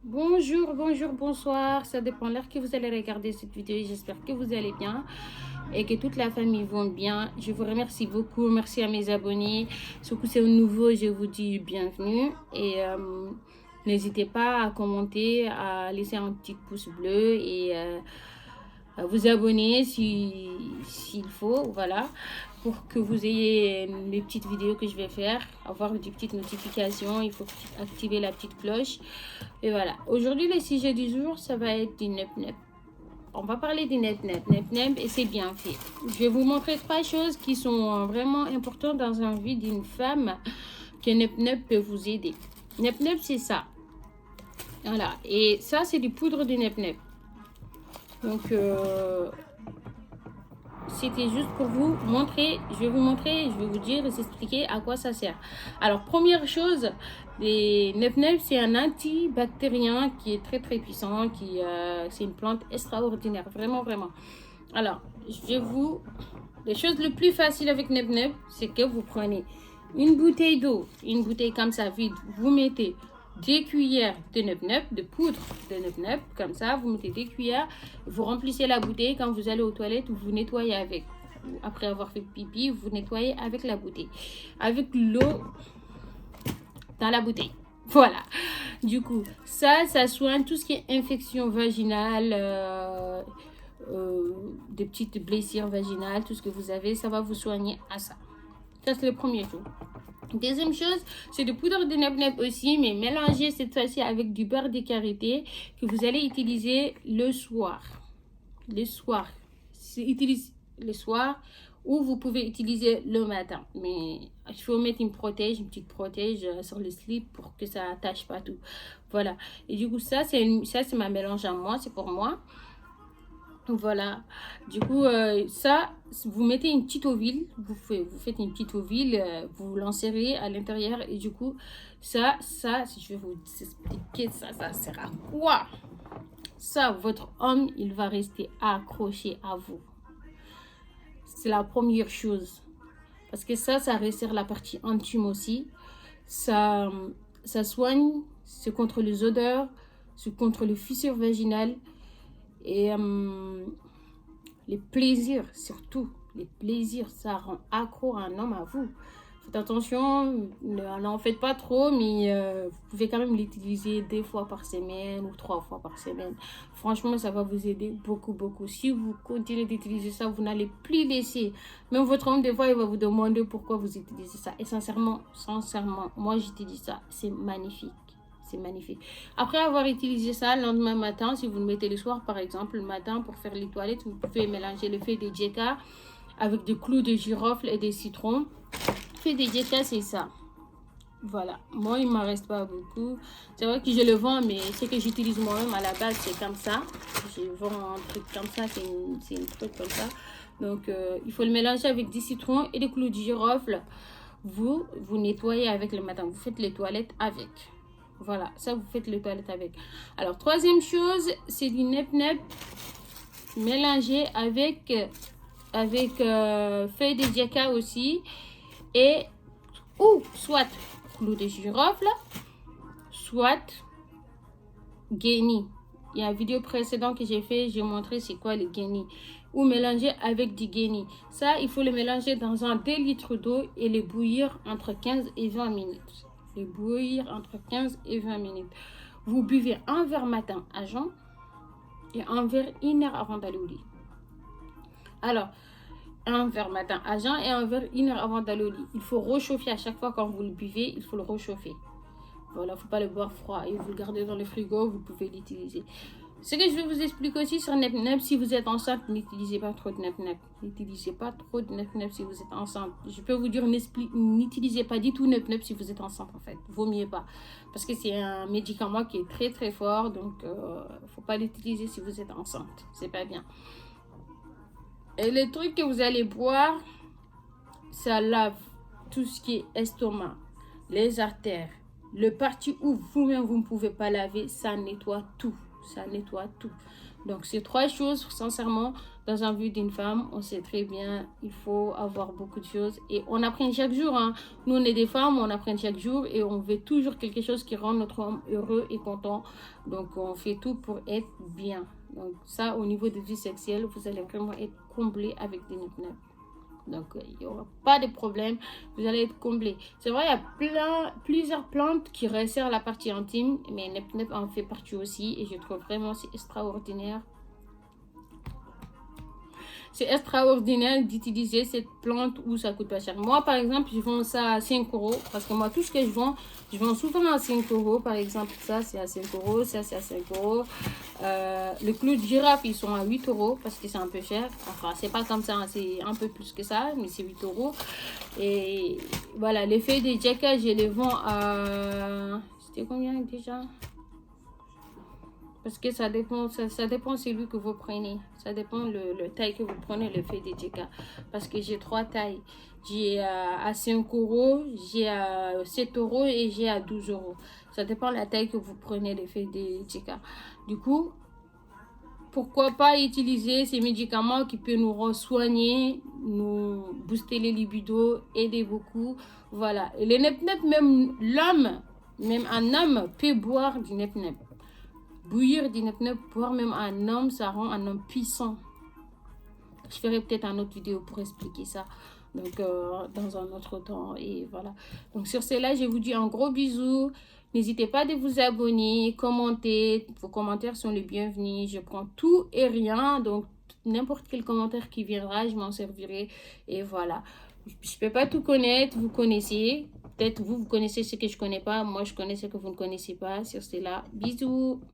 Bonjour, bonjour, bonsoir. Ça dépend de l'heure que vous allez regarder cette vidéo. J'espère que vous allez bien et que toute la famille va bien. Je vous remercie beaucoup. Merci à mes abonnés. Surtout c'est nouveau, je vous dis bienvenue. Et n'hésitez pas à commenter, à laisser un petit pouce bleu et à vous abonner s'il faut. Voilà, pour que vous ayez les petites vidéos que je vais faire, avoir des petites notifications. Il faut activer la petite cloche. Et voilà, aujourd'hui le sujet du jour, ça va être du nep-nep. On va parler du nep-nep et c'est bien fait. Je vais vous montrer trois choses qui sont vraiment importantes dans la vie d'une femme que nep-nep peut vous aider. Nep-nep, c'est ça. Voilà, et ça, c'est du poudre de nep-nep. Donc, c'était juste pour vous montrer, je vais vous montrer, je vais vous dire et vous expliquer à quoi ça sert. Alors, première chose, les nep-nep, c'est un antibactérien qui est très très puissant, c'est une plante extraordinaire, vraiment vraiment. Alors, je vais vous, les choses les plus faciles avec nep-nep, c'est que vous prenez une bouteille d'eau, une bouteille comme ça vide, vous mettez 2 cuillères de nep-nep, de poudre de nep-nep, comme ça, vous mettez 2 cuillères, vous remplissez la bouteille, quand vous allez aux toilettes, vous nettoyez avec. Après avoir fait pipi, vous nettoyez avec la bouteille. Avec l'eau dans la bouteille. Voilà. Du coup, ça soigne tout ce qui est infection vaginale, des petites blessures vaginales, tout ce que vous avez, ça va vous soigner à ça. Ça, c'est le premier jour. Deuxième chose, c'est de poudre de nep-nep aussi, mais mélangez cette fois-ci avec du beurre de karité que vous allez utiliser le soir. Le soir. Utilise le soir ou vous pouvez utiliser le matin. Mais il faut mettre une petite protège sur le slip pour que ça attache pas tout. Voilà. Et du coup, ça, c'est ma mélange à moi, c'est pour moi. Voilà, du coup, ça, vous mettez une petite ovule, vous faites une petite ovule, vous l'insérez à l'intérieur et du coup, ça, si je vais vous expliquer ça sert à quoi? Ça, votre homme, il va rester accroché à vous. C'est la première chose. Parce que ça resserre la partie intime aussi. Ça, ça soigne, c'est contre les odeurs, c'est contre les fissures vaginales et les plaisirs, surtout, les plaisirs, ça rend accro un homme à vous. Faites attention, n'en faites pas trop, mais vous pouvez quand même l'utiliser 2 fois par semaine ou 3 fois par semaine. Franchement, ça va vous aider beaucoup, beaucoup. Si vous continuez d'utiliser ça, vous n'allez plus laisser. Même votre homme, des fois, il va vous demander pourquoi vous utilisez ça. Et sincèrement, moi, j'utilise ça. C'est magnifique. C'est magnifique. Après avoir utilisé ça, le lendemain matin, si vous le mettez le soir, par exemple, le matin pour faire les toilettes, vous pouvez mélanger le feuille de djeka avec des clous de girofle et des citrons. Le feuille de djeka, c'est ça. Voilà. Moi, il ne m'en reste pas beaucoup. C'est vrai que je le vends, mais ce que j'utilise moi-même à la base, c'est comme ça. Je vends un truc comme ça, c'est une truc comme ça. Donc, il faut le mélanger avec des citrons et des clous de girofle. Vous nettoyez avec le matin. Vous faites les toilettes avec. Voilà, ça vous faites les toilettes avec. Alors, troisième chose, c'est du nep-nep mélangé avec feuille de djaka aussi. Et, ou soit clou de girofle, soit guenille. Il y a une vidéo précédente que j'ai fait, j'ai montré c'est quoi le guenille. Ou mélanger avec du guenille. Ça, il faut le mélanger dans un 2 litres d'eau et le bouillir entre 15 et 20 minutes. Le bouillir entre 15 et 20 minutes. Vous buvez un verre matin à jeun et un verre 1 heure avant d'aller au lit. Alors, un verre matin à jeun et un verre 1 heure avant d'aller au lit. Il faut réchauffer à chaque fois quand vous le buvez, il faut le réchauffer. Voilà, il ne faut pas le boire froid et vous le gardez dans le frigo, vous pouvez l'utiliser. Ce que je vais vous expliquer aussi sur nep-nep, si vous êtes enceinte, n'utilisez pas trop de nep-nep. N'utilisez pas trop de nep-nep si vous êtes enceinte. Je peux vous dire, n'utilisez pas du tout nep-nep si vous êtes enceinte en fait. Vaut mieux pas. Parce que c'est un médicament qui est très très fort, donc il ne faut pas l'utiliser si vous êtes enceinte. C'est pas bien. Et les trucs que vous allez boire, ça lave tout ce qui est estomac, les artères, le parti où vous-même vous ne pouvez pas laver, ça nettoie tout. Ça nettoie tout. Donc, ces 3 choses, sincèrement, dans un vue d'une femme, on sait très bien, il faut avoir beaucoup de choses. Et on apprend chaque jour. Hein. Nous, on est des femmes, on apprend chaque jour et on veut toujours quelque chose qui rend notre homme heureux et content. Donc, on fait tout pour être bien. Donc, ça, au niveau de vie sexuelle, vous allez vraiment être comblé avec des nep-nep. Donc, il n'y aura pas de problème. Vous allez être comblé. C'est vrai, il y a plusieurs plantes qui resserrent la partie intime. Mais nep-nep en fait partie aussi. Et je trouve vraiment c'est extraordinaire. C'est extraordinaire d'utiliser cette plante où ça coûte pas cher. Moi, par exemple, je vends ça à 5 euros. Parce que moi, tout ce que je vends souvent à 5 euros. Par exemple, ça, c'est à 5 euros. Ça, c'est à 5 euros. Le clou de girafe, ils sont à 8 euros parce que c'est un peu cher. Enfin, c'est pas comme ça, hein, c'est un peu plus que ça, mais c'est 8 euros. Et voilà, les feuilles de jacka, je les vends à... C'était combien déjà? Parce que ça dépend celui que vous prenez. Ça dépend le taille que vous prenez, le feuille de jacka. Parce que j'ai 3 tailles. J'ai à 5 euros, j'ai à 7 euros et j'ai à 12 euros. Ça dépend de la taille que vous prenez, les feuilles de jacka. Du coup, pourquoi pas utiliser ces médicaments qui peuvent nous soigner, nous booster les libidos, aider beaucoup. Voilà. Et les nep-nep, même l'homme, même un homme peut boire du nep-nep. Bouillir du nep-nep, boire même un homme, ça rend un homme puissant. Je ferai peut-être une autre vidéo pour expliquer ça. Donc, dans un autre temps. Et voilà. Donc, sur cela, je vous dis un gros bisou. N'hésitez pas de vous abonner, commenter. Vos commentaires sont les bienvenus. Je prends tout et rien. Donc, n'importe quel commentaire qui viendra, je m'en servirai. Et voilà. Je ne peux pas tout connaître. Vous connaissez. Peut-être vous connaissez ce que je ne connais pas. Moi, je connais ce que vous ne connaissez pas. Sur cela, bisous.